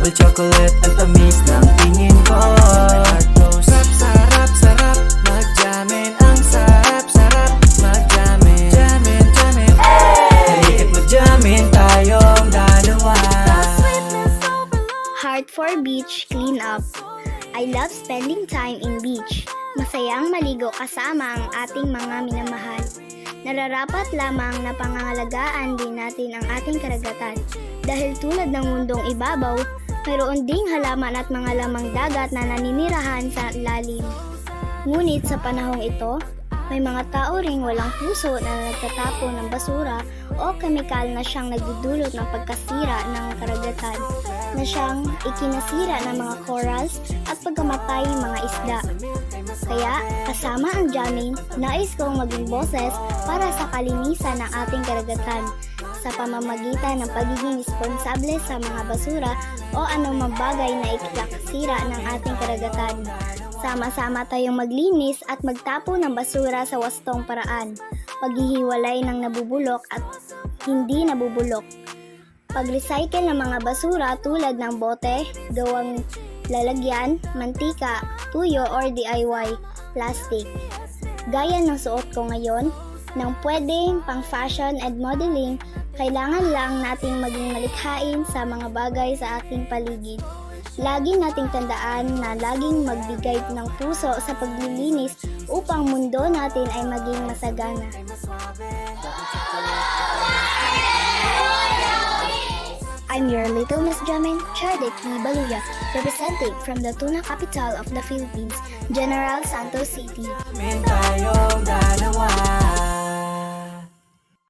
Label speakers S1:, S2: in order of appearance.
S1: Double chocolate, ang tamis ng tingin ko. Sarap, sarap, mag-jamin. Ang sarap, sarap, mag-jamin. Jamin, halika't mag-jamin tayong dalawa.
S2: Heart for Beach Cleanup. I love spending time in beach. Masayang maligo kasama ang ating mga minamahal. Nararapat lamang na pangangalagaan din natin ang ating karagatan. Dahil tulad ng mundong ibabaw, mayroon ding halaman at mga lamang dagat na naninirahan sa lalim. Ngunit sa panahong ito, may mga tao ring walang puso na nagtatapon ng basura o kemikal na siyang nagdudulot ng pagkasira ng karagatan, na siyang ikinasira ng mga corals at pagkamatay mga isda. Kaya, kasama ang jamming, nais kong maging boses para sa kalinisan ng ating karagatan sa pamamagitan ng pagiging responsable sa mga basura o anumang bagay na ikakasira ng ating karagatan. Sama-sama tayong maglinis at magtapo ng basura sa wastong paraan, paghihiwalay ng nabubulok at hindi nabubulok, pag-recycle ng mga basura tulad ng bote, gawang lalagyan, mantika, tuyo or DIY, plastic. Gaya ng suot ko ngayon, nang pwedeng pang fashion and modeling, kailangan lang nating maging malikhain sa mga bagay sa ating paligid. Lagi nating tandaan na laging magbigay ng puso sa paglilinis upang mundo natin ay maging masagana. I'm your little Miss Jamin, Charlotte P. Baluya, representing from the tuna capital of the Philippines, General Santos City.